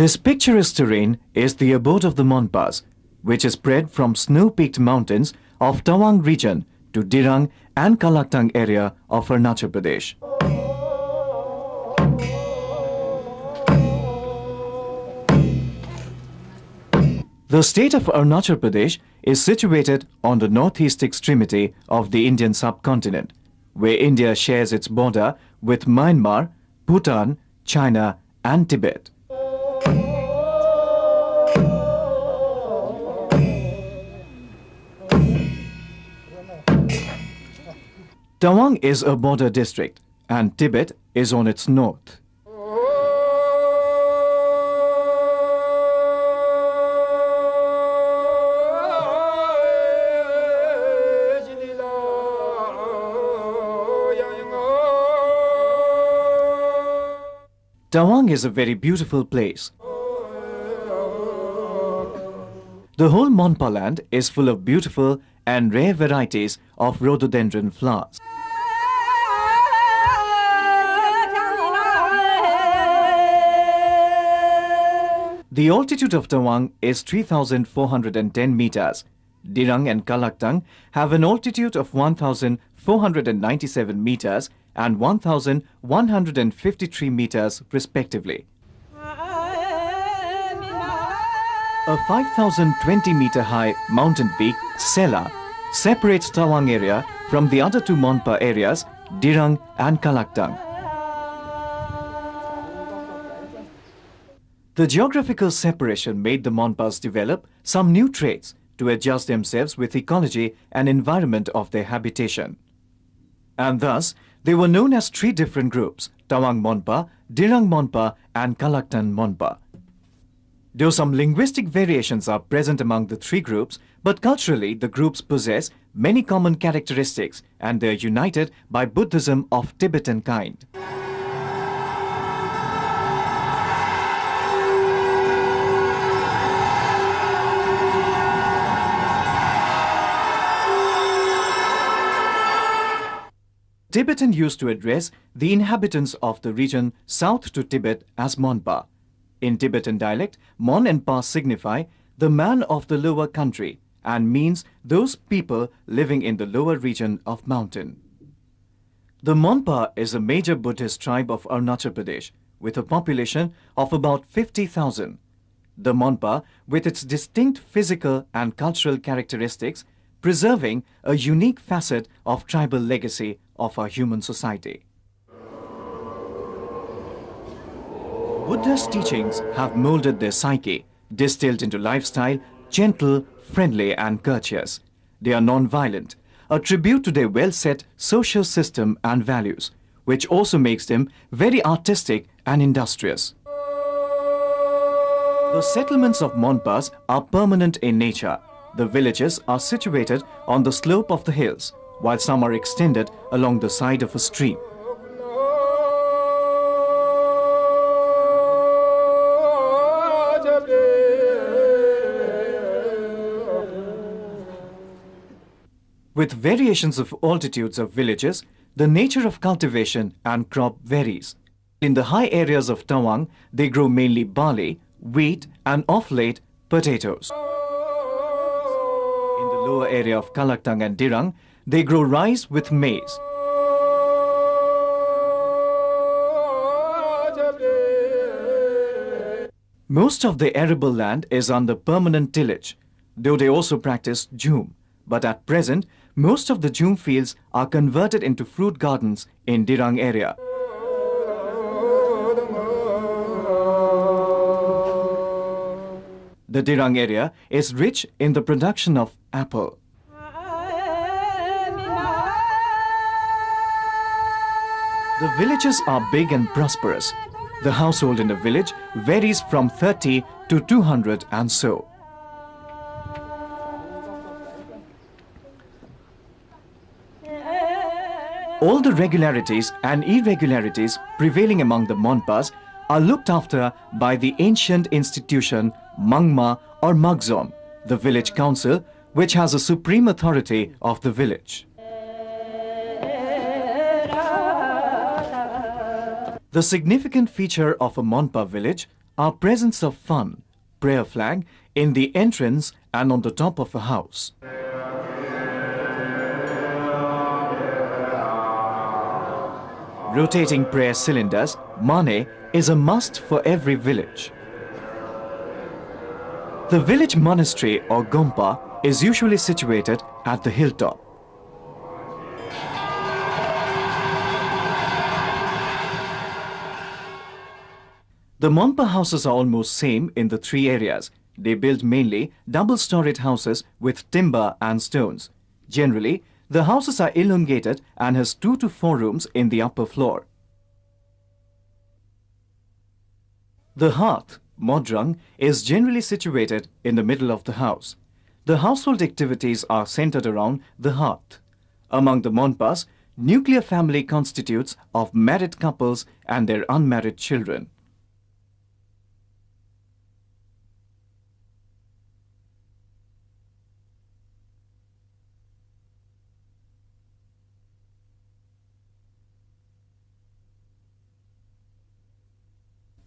This picturesque terrain is the abode of the Monpas, which is spread from snow-peaked mountains of Tawang region to Dirang and Kalaktang area of Arunachal Pradesh. The state of Arunachal Pradesh is situated on the northeast extremity of the Indian subcontinent, where India shares its border with Myanmar, Bhutan, China and Tibet. Tawang is a border district and Tibet is on its north. Tawang is a very beautiful place. The whole Monpa land is full of beautiful and rare varieties of rhododendron flowers. The altitude of Tawang is 3,410 meters. Dirang and Kalaktang have an altitude of 1,497 meters and 1,153 meters respectively. A 5,020 meter high mountain peak, Sela, separates Tawang area from the other two Monpa areas, Dirang and Kalaktang. The geographical separation made the Monpas develop some new traits to adjust themselves with ecology and environment of their habitation. And thus, they were known as three different groups, Tawang Monpa, Dirang Monpa and Kalaktang Monpa. Though some linguistic variations are present among the three groups, but culturally the groups possess many common characteristics and they are united by Buddhism of Tibetan kind. Tibetan used to address the inhabitants of the region south to Tibet as Monpa. In Tibetan dialect, Mon and Pa signify the man of the lower country and means those people living in the lower region of mountain. The Monpa is a major Buddhist tribe of Arunachal Pradesh with a population of about 50,000. The Monpa, with its distinct physical and cultural characteristics, preserving a unique facet of tribal legacy of our human society. Buddha's teachings have molded their psyche, distilled into lifestyle, gentle, friendly and courteous. They are non-violent, a tribute to their well-set social system and values, which also makes them very artistic and industrious. The settlements of Monpas are permanent in nature. The villages are situated on the slope of the hills, while some are extended along the side of a stream. With variations of altitudes of villages, the nature of cultivation and crop varies. In the high areas of Tawang, they grow mainly barley, wheat and of late, potatoes. In the lower area of Kalaktang and Dirang, they grow rice with maize. Most of the arable land is under permanent tillage, though they also practice jhum. But at present, most of the jhum fields are converted into fruit gardens in Dirang area. The Dirang area is rich in the production of apple. The villages are big and prosperous. The household in a village varies from 30 to 200 and so. All the regularities and irregularities prevailing among the Monpas are looked after by the ancient institution Mangma or Magzom, the village council, which has a supreme authority of the village. The significant feature of a Monpa village are presence of fun, prayer flag in the entrance and on the top of a house. Rotating prayer cylinders, mane, is a must for every village. The village monastery or gompa is usually situated at the hilltop. The Monpa houses are almost same in the three areas. They build mainly double-storied houses with timber and stones. Generally, the houses are elongated and has 2 to 4 rooms in the upper floor. The hearth, modrang, is generally situated in the middle of the house. The household activities are centered around the hearth. Among the Monpas, nuclear family constitutes of married couples and their unmarried children.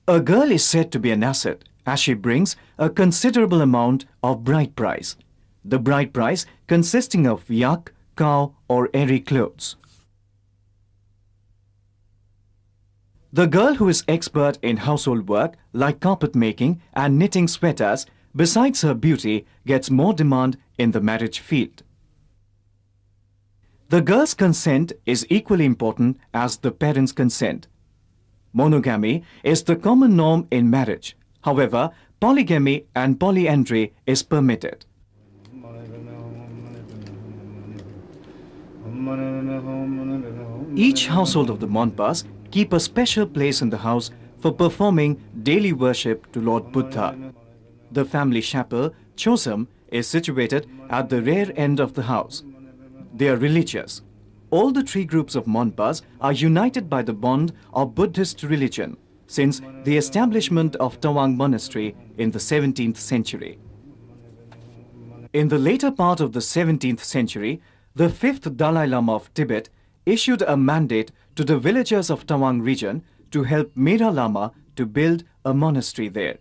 A girl is said to be an asset as she brings a considerable amount of bride price. The bride price consisting of yak, cow or airy clothes. The girl who is expert in household work like carpet making and knitting sweaters, besides her beauty, gets more demand in the marriage field. The girl's consent is equally important as the parents' consent. Monogamy is the common norm in marriage. However, polygamy and polyandry is permitted. Each household of the Monpas keep a special place in the house for performing daily worship to Lord Buddha. The family chapel, Chosam, is situated at the rear end of the house. They are religious. All the three groups of Monpas are united by the bond of Buddhist religion since the establishment of Tawang Monastery in the 17th century. In the later part of the 17th century, the 5th Dalai Lama of Tibet issued a mandate to the villagers of Tawang region to help Mera Lama to build a monastery there.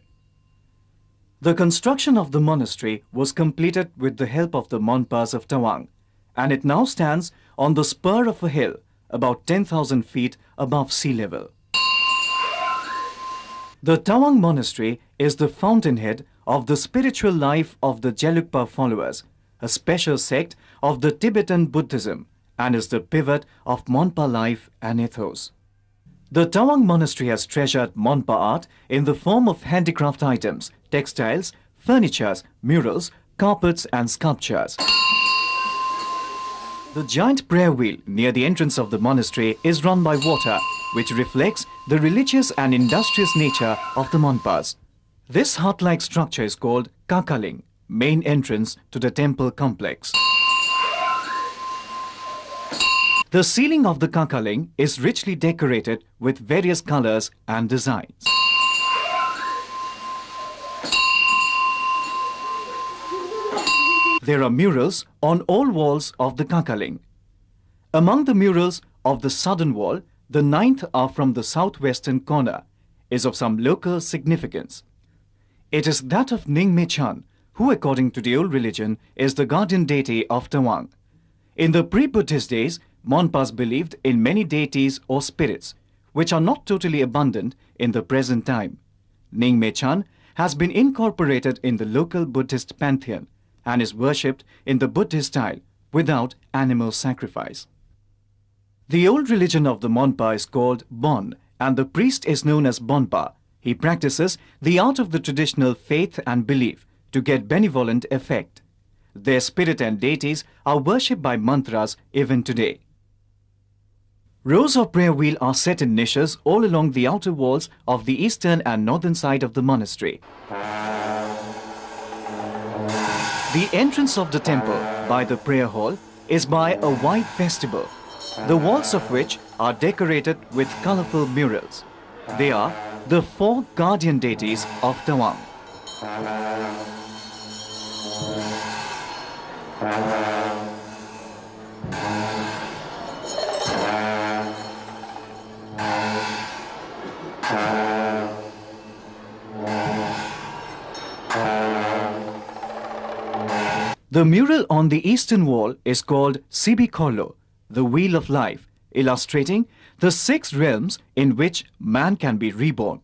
The construction of the monastery was completed with the help of the Monpas of Tawang, and it now stands on the spur of a hill about 10,000 feet above sea level. The Tawang Monastery is the fountainhead of the spiritual life of the Gelugpa followers, a special sect of the Tibetan Buddhism, and is the pivot of Monpa life and ethos. The Tawang Monastery has treasured Monpa art in the form of handicraft items, textiles, furnitures, murals, carpets and sculptures. The giant prayer wheel near the entrance of the monastery is run by water, which reflects the religious and industrious nature of the Monpas. This hut-like structure is called Kakaling, main entrance to the temple complex. The ceiling of the Kakaling is richly decorated with various colors and designs. There are murals on all walls of the Kakaling. Among the murals of the southern wall, the 9th are from the southwestern corner, is of some local significance. It is that of Ningme Chan, who according to the old religion is the guardian deity of Tawang. In the pre-Buddhist days, Monpas believed in many deities or spirits, which are not totally abundant in the present time. Ningme Chan has been incorporated in the local Buddhist pantheon and is worshipped in the Buddhist style without animal sacrifice. The old religion of the Monpa is called Bon, and the priest is known as Bonpa. He practices the art of the traditional faith and belief to get benevolent effect. Their spirit and deities are worshipped by mantras even today. Rows of prayer wheels are set in niches all along the outer walls of the eastern and northern side of the monastery. The entrance of the temple by the prayer hall is by a wide vestibule, the walls of which are decorated with colorful murals. They are the four guardian deities of Tawang. The mural on the eastern wall is called Sibikolo, the Wheel of Life, illustrating the 6 realms in which man can be reborn.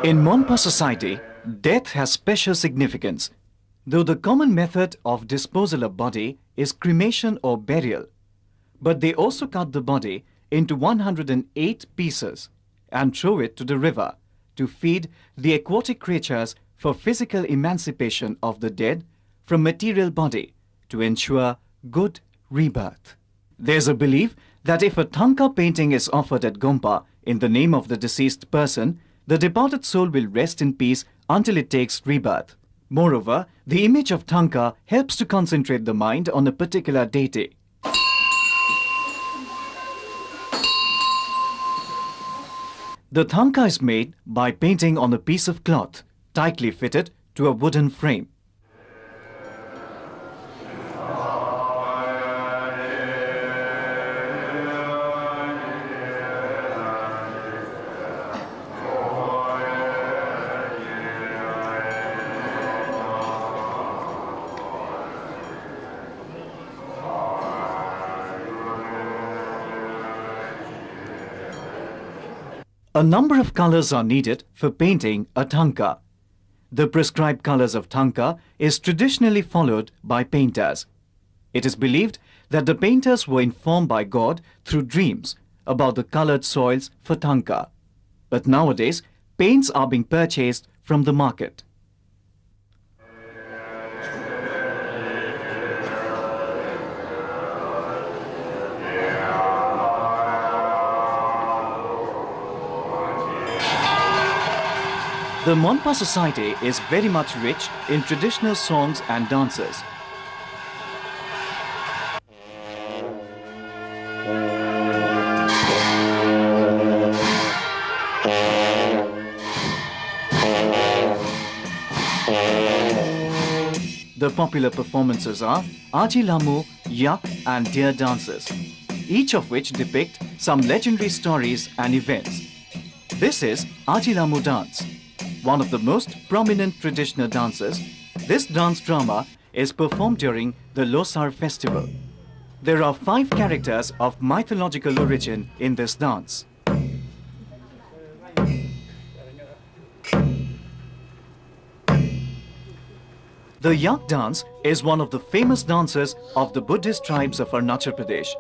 In Monpas society, death has special significance. Though the common method of disposal of body is cremation or burial, but they also cut the body into 108 pieces and throw it to the river to feed the aquatic creatures for physical emancipation of the dead from material body to ensure good rebirth. There's a belief that if a Thangka painting is offered at Gompa in the name of the deceased person, the departed soul will rest in peace until it takes rebirth. Moreover, the image of Thangka helps to concentrate the mind on a particular deity. The Thangka is made by painting on a piece of cloth, tightly fitted to a wooden frame. A number of colors are needed for painting a Thangka. The prescribed colors of Thangka is traditionally followed by painters. It is believed that the painters were informed by God through dreams about the colored soils for Thangka. But nowadays, paints are being purchased from the market. The Monpas society is very much rich in traditional songs and dances. The popular performances are Aji Lamu, Yak and Deer dances, each of which depict some legendary stories and events. This is Aji Lamu dance, one of the most prominent traditional dances. This dance drama is performed during the Losar festival. There are 5 characters of mythological origin in this dance. The Yak dance is one of the famous dances of the Buddhist tribes of Arunachal Pradesh.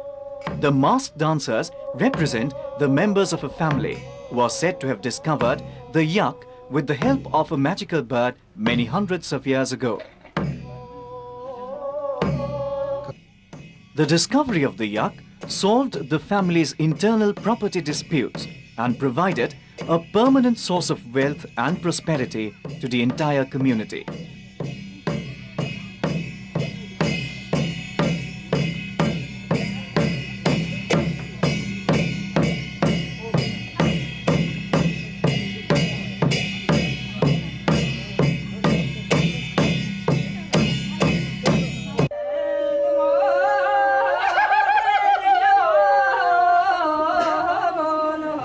The masked dancers represent the members of a family who are said to have discovered the Yak with the help of a magical bird many hundreds of years ago. The discovery of the Yak solved the family's internal property disputes and provided a permanent source of wealth and prosperity to the entire community.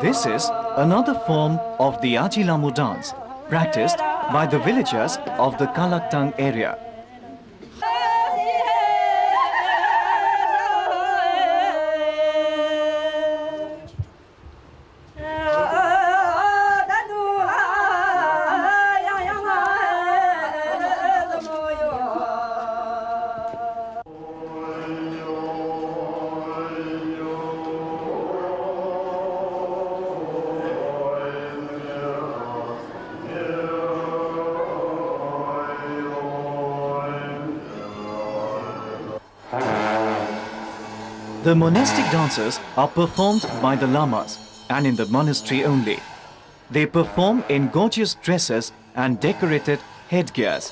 This is another form of the Aji Lamu dance, practiced by the villagers of the Kalaktang area. The monastic dances are performed by the lamas and in the monastery only. They perform in gorgeous dresses and decorated headgears.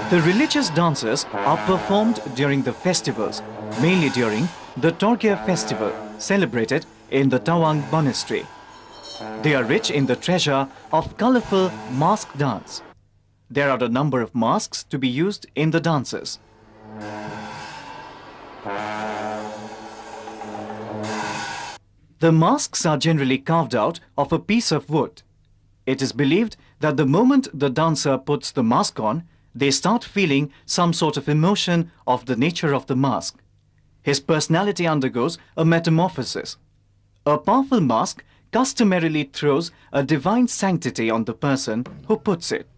The religious dances are performed during the festivals, mainly during the Torgir festival, celebrated in the Tawang monastery. They are rich in the treasure of colorful mask dance. There are a number of masks to be used in the dances. The masks are generally carved out of a piece of wood. It is believed that the moment the dancer puts the mask on, they start feeling some sort of emotion of the nature of the mask. His personality undergoes a metamorphosis. A powerful mask customarily throws a divine sanctity on the person who puts it.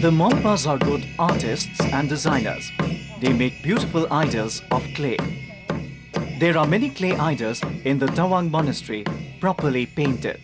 The Monpas are good artists and designers. They make beautiful idols of clay. There are many clay idols in the Tawang monastery, properly painted.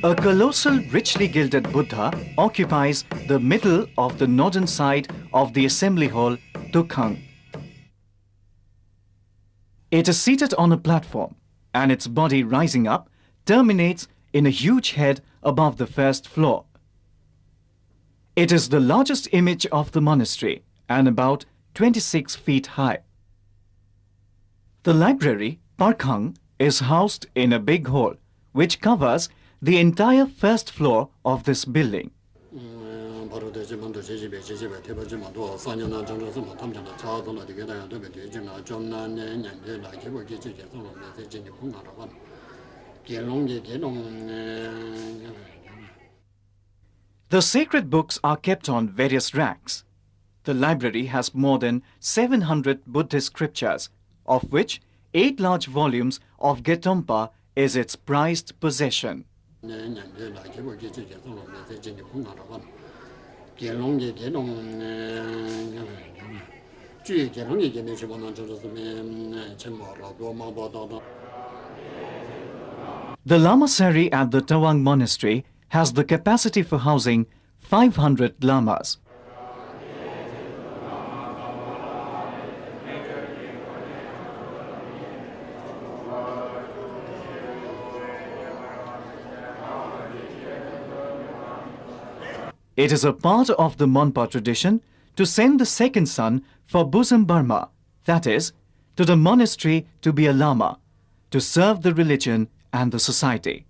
A colossal, richly gilded Buddha occupies the middle of the northern side of the assembly hall, Tukhang. It is seated on a platform, and its body rising up terminates in a huge head above the first floor. It is the largest image of the monastery and about 26 feet high. The library, Parkhang, is housed in a big hall which covers the entire first floor of this building. The sacred books are kept on various racks. The library has more than 700 Buddhist scriptures, of which 8 large volumes of Getompa is its prized possession. The Lamasari at the Tawang monastery has the capacity for housing 500 lamas. It is a part of the Monpa tradition to send the second son for bosom Burma, that is, to the monastery to be a lama, to serve the religion and the society.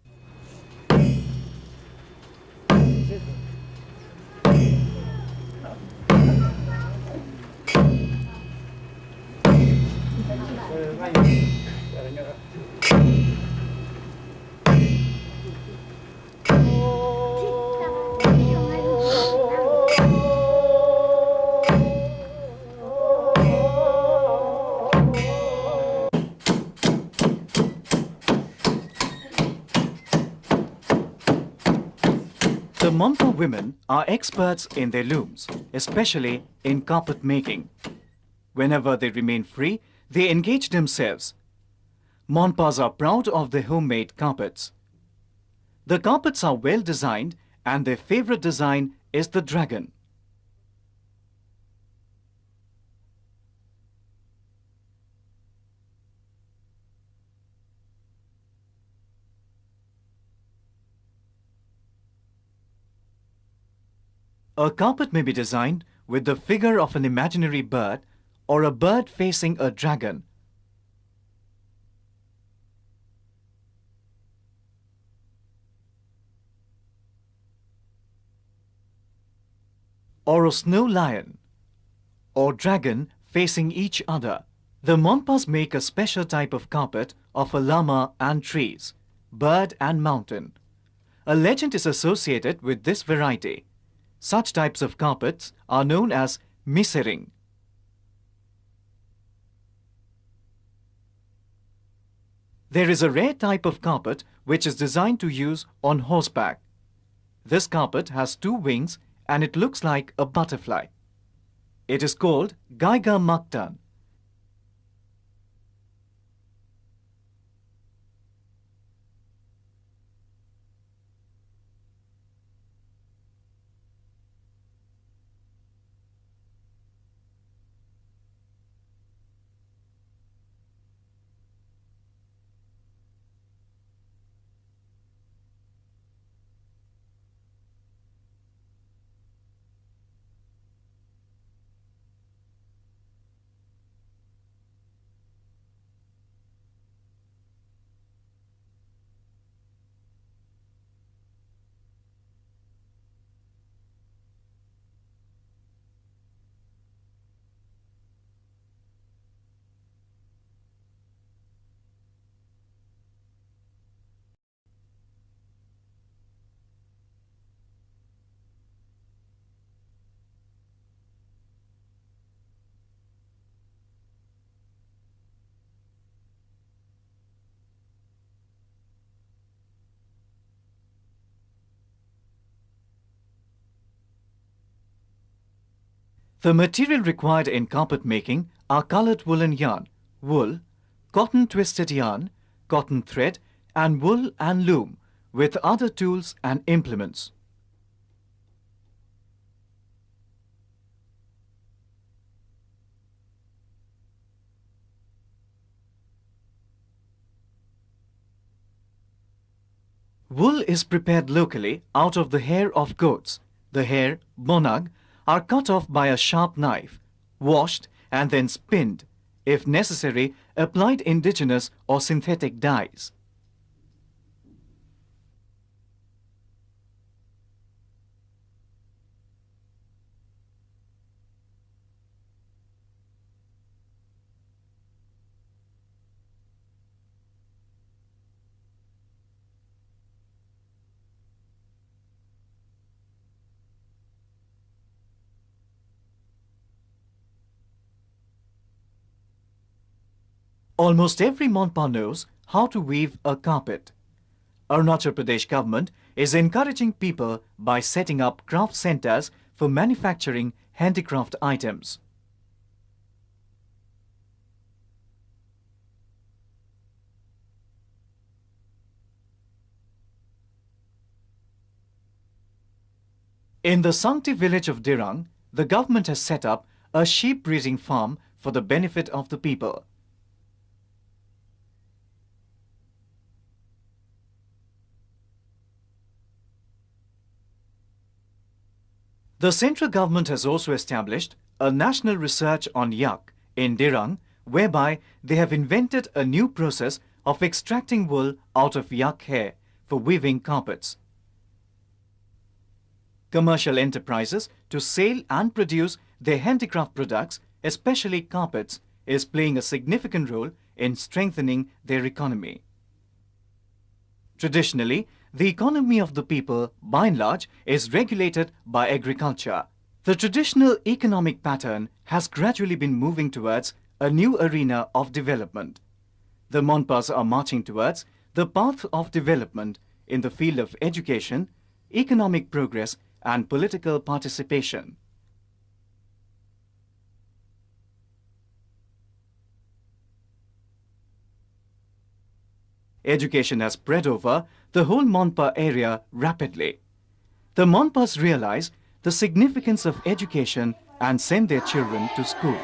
The Monpa women are experts in their looms, especially in carpet making. Whenever they remain free, they engage themselves. Monpas are proud of their homemade carpets. The carpets are well designed and their favorite design is the dragon. A carpet may be designed with the figure of an imaginary bird or a bird facing a dragon. or a snow lion, or dragon facing each other. The Monpas make a special type of carpet of a llama and trees, bird and mountain. A legend is associated with this variety. Such types of carpets are known as misering. There is a rare type of carpet which is designed to use on horseback. This carpet has two wings and it looks like a butterfly. It is called Geiger Maktan. The material required in carpet making are colored woolen yarn, wool, cotton twisted yarn, cotton thread, and wool and loom, with other tools and implements. Wool is prepared locally out of the hair of goats. The hair, bonag, are cut off by a sharp knife, washed and then spinned, if necessary, applied indigenous or synthetic dyes. Almost every Monpa knows how to weave a carpet. Arunachal Pradesh government is encouraging people by setting up craft centers for manufacturing handicraft items. In the Sangti village of Dirang, the government has set up a sheep breeding farm for the benefit of the people. The central government has also established a national research on yak in Dirang, whereby they have invented a new process of extracting wool out of yak hair for weaving carpets. Commercial enterprises to sell and produce their handicraft products, especially carpets, is playing a significant role in strengthening their economy. Traditionally, the economy of the people, by and large, is regulated by agriculture. The traditional economic pattern has gradually been moving towards a new arena of development. The Monpas are marching towards the path of development in the field of education, economic progress, and political participation. Education has spread over the whole Monpa area rapidly. The Monpas realize the significance of education and send their children to school.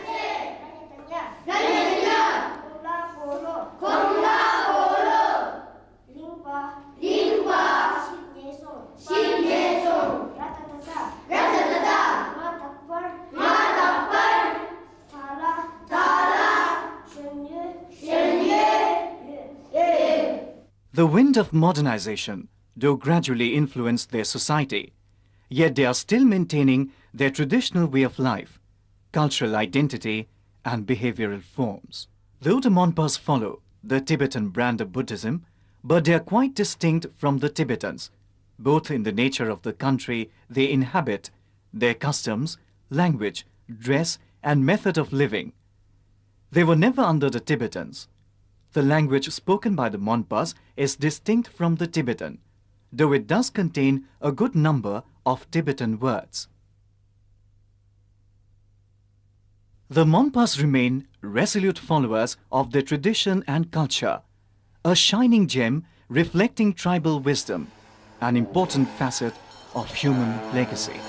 The wind of modernization do gradually influence their society, yet they are still maintaining their traditional way of life, cultural identity, and behavioral forms. Though the Monpas follow the Tibetan brand of Buddhism, but they are quite distinct from the Tibetans, both in the nature of the country they inhabit, their customs, language, dress, and method of living. They were never under the Tibetans. The language spoken by the Monpas is distinct from the Tibetan, though it does contain a good number of Tibetan words. The Monpas remain resolute followers of their tradition and culture, a shining gem reflecting tribal wisdom, an important facet of human legacy.